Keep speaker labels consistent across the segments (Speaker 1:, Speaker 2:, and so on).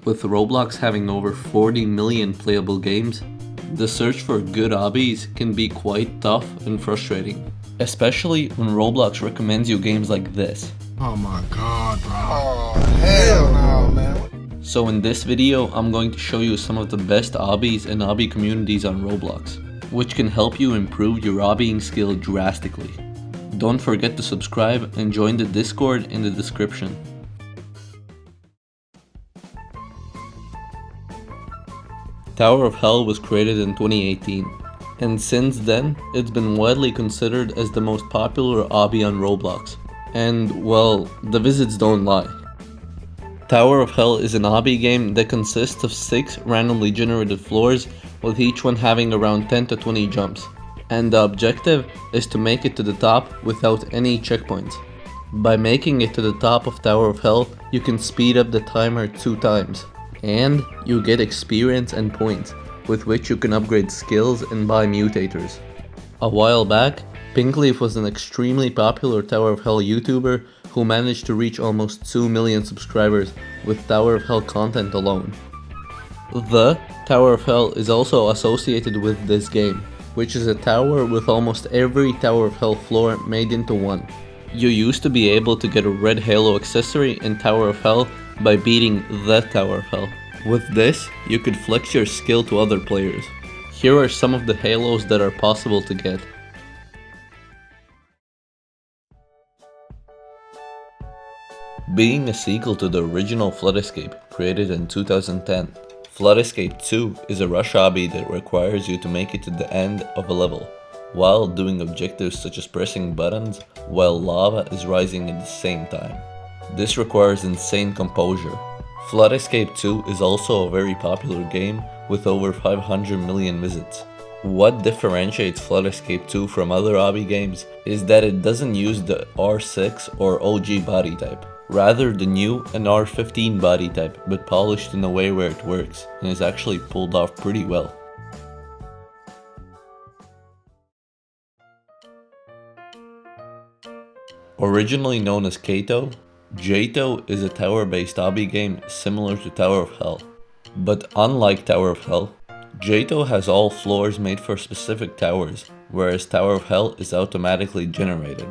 Speaker 1: With Roblox having over 40 million playable games, the search for good obbies can be quite tough and frustrating. Especially when Roblox recommends you games like this.
Speaker 2: Oh my god, bro. Oh, hell no, man.
Speaker 1: So in this video, I'm going to show you some of the best obbies and obby communities on Roblox, which can help you improve your obbying skill drastically. Don't forget to subscribe and join the Discord in the description. Tower of Hell was created in 2018, and since then, it's been widely considered as the most popular obby on Roblox. And, well, the visits don't lie. Tower of Hell is an obby game that consists of 6 randomly generated floors, with each one having around 10 to 20 jumps. And the objective is to make it to the top without any checkpoints. By making it to the top of Tower of Hell, you can speed up the timer 2 times. And you get experience and points, with which you can upgrade skills and buy mutators. A while back, Pinkleaf was an extremely popular Tower of Hell YouTuber who managed to reach almost 2 million subscribers with Tower of Hell content alone. The Tower of Hell is also associated with this game, which is a tower with almost every Tower of Hell floor made into one. You used to be able to get a red halo accessory in Tower of Hell by beating the Tower of Hell. With this, you could flex your skill to other players. Here are some of the halos that are possible to get. Being a sequel to the original Flood Escape, created in 2010, Flood Escape 2 is a rush obby that requires you to make it to the end of a level, while doing objectives such as pressing buttons while lava is rising at the same time. This requires insane composure. Flood Escape 2 is also a very popular game with over 500 million visits. What differentiates Flood Escape 2 from other obby games is that it doesn't use the R6 or OG body type, rather the new and R15 body type, but polished in a way where it works and is actually pulled off pretty well. Originally known as Jato, Jato is a tower-based obby game similar to Tower of Hell. But unlike Tower of Hell, Jato has all floors made for specific towers, whereas Tower of Hell is automatically generated.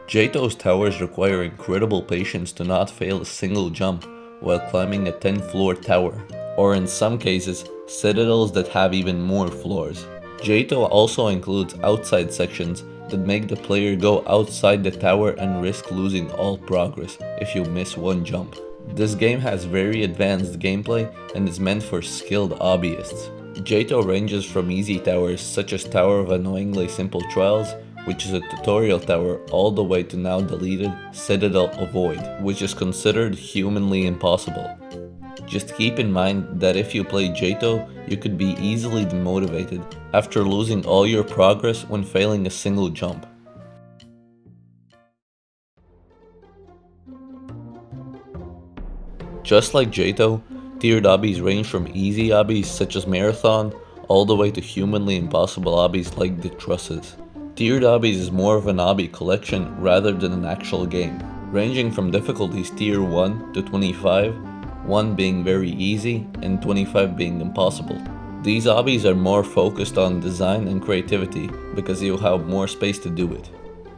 Speaker 1: Jato's towers require incredible patience to not fail a single jump while climbing a 10-floor tower, or in some cases, citadels that have even more floors. Jato also includes outside sections that make the player go outside the tower and risk losing all progress if you miss one jump. This game has very advanced gameplay and is meant for skilled hobbyists. Jato ranges from easy towers such as Tower of Annoyingly Simple Trials, which is a tutorial tower, all the way to now deleted Citadel of Void, which is considered humanly impossible. Just keep in mind that if you play Jato, you could be easily demotivated after losing all your progress when failing a single jump. Just like Jato, tiered obbies range from easy obbies such as Marathon, all the way to humanly impossible obbies like the Trusses. Tiered obbies is more of an obby collection rather than an actual game, ranging from difficulties tier 1 to 25, 1 being very easy and 25 being impossible. These obbies are more focused on design and creativity because you have more space to do it.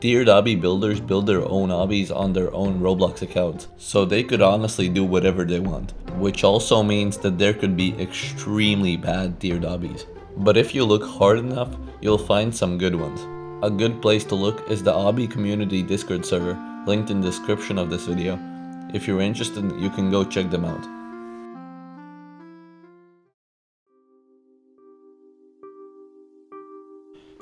Speaker 1: Tiered obby builders build their own obbies on their own Roblox accounts, so they could honestly do whatever they want, which also means that there could be extremely bad tiered obbies. But if you look hard enough, you'll find some good ones. A good place to look is the Obby Community Discord server, linked in the description of this video. If you're interested, you can go check them out.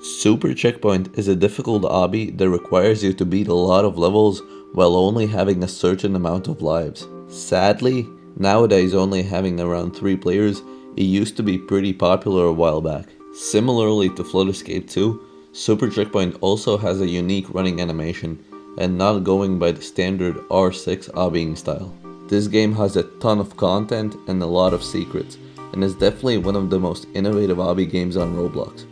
Speaker 1: Super Checkpoint is a difficult obby that requires you to beat a lot of levels while only having a certain amount of lives. Sadly, nowadays only having around 3 players, it used to be pretty popular a while back. Similarly to Flood Escape 2, Super Checkpoint also has a unique running animation, and not going by the standard R6 obbying style. This game has a ton of content and a lot of secrets, and is definitely one of the most innovative obby games on Roblox.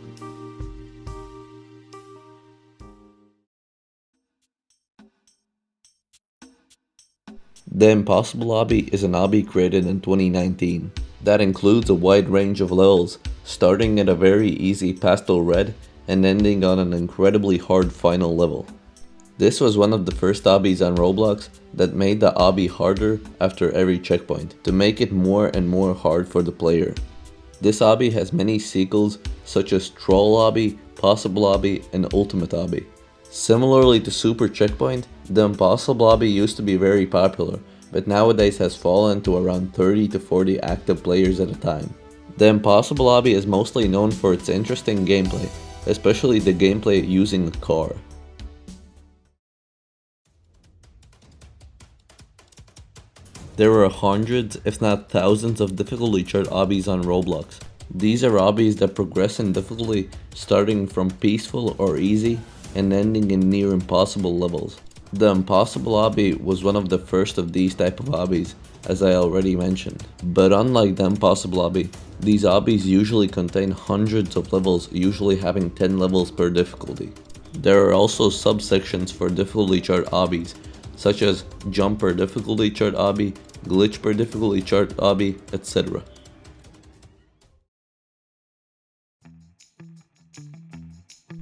Speaker 1: The Impossible Obby is an obby created in 2019 that includes a wide range of levels, starting at a very easy pastel red and ending on an incredibly hard final level. This was one of the first obbies on Roblox that made the obby harder after every checkpoint, to make it more and more hard for the player. This obby has many sequels such as Troll Obby, Possible Obby, and Ultimate Obby. Similarly to Super Checkpoint, the Impossible Obby used to be very popular, but nowadays has fallen to around 30 to 40 active players at a time. The Impossible Obby is mostly known for its interesting gameplay, especially the gameplay using a car. There are hundreds, if not thousands, of difficulty chart obbies on Roblox. These are obbies that progress in difficulty starting from peaceful or easy and ending in near impossible levels. The Impossible Obby was one of the first of these type of obbies, as I already mentioned. But unlike the Impossible Obby, these obbies usually contain hundreds of levels, usually having 10 levels per difficulty. There are also subsections for difficulty chart obbies, such as jump per difficulty chart obby, glitch per difficulty chart obby, etc.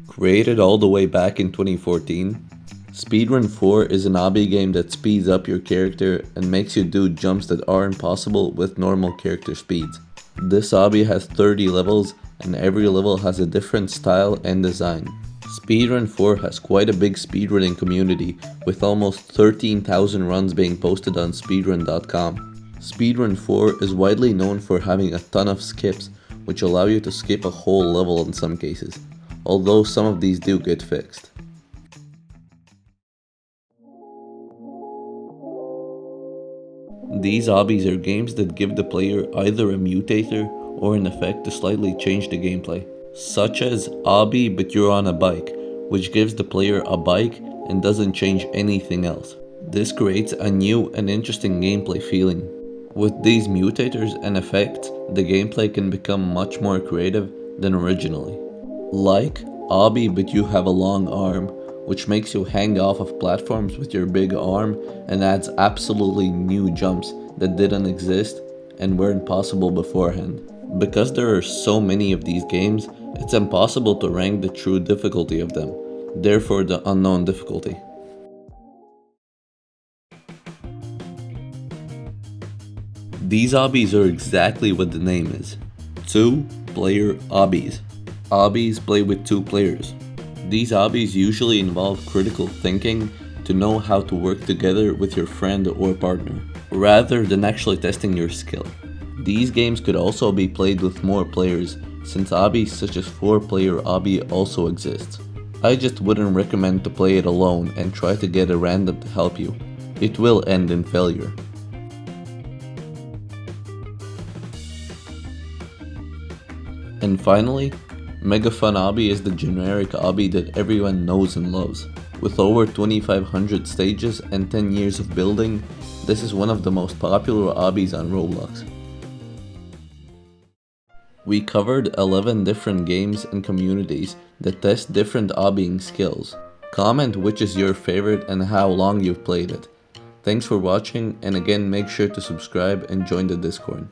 Speaker 1: Created all the way back in 2014, Speedrun 4 is an obby game that speeds up your character and makes you do jumps that are impossible with normal character speeds. This obby has 30 levels and every level has a different style and design. Speedrun 4 has quite a big speedrunning community with almost 13,000 runs being posted on speedrun.com. Speedrun 4 is widely known for having a ton of skips, which allow you to skip a whole level in some cases, although some of these do get fixed. These obbies are games that give the player either a mutator or an effect to slightly change the gameplay, such as Obby but you're on a bike, which gives the player a bike and doesn't change anything else. This creates a new and interesting gameplay feeling. With these mutators and effects, the gameplay can become much more creative than originally. Like Obby but you have a long arm, which makes you hang off of platforms with your big arm and adds absolutely new jumps that didn't exist and weren't possible beforehand. Because there are so many of these games, it's impossible to rank the true difficulty of them, therefore the unknown difficulty. These obbies are exactly what the name is. 2-player obbies. Obbies play with 2 players. These obbies usually involve critical thinking to know how to work together with your friend or partner, rather than actually testing your skill. These games could also be played with more players, since obbies such as 4-player obby also exists. I just wouldn't recommend to play it alone and try to get a random to help you. It will end in failure. And finally, Megafun Obby is the generic obby that everyone knows and loves. With over 2,500 stages and 10 years of building, this is one of the most popular obbies on Roblox. We covered 11 different games and communities that test different obbying skills. Comment which is your favorite and how long you've played it. Thanks for watching, and again make sure to subscribe and join the Discord.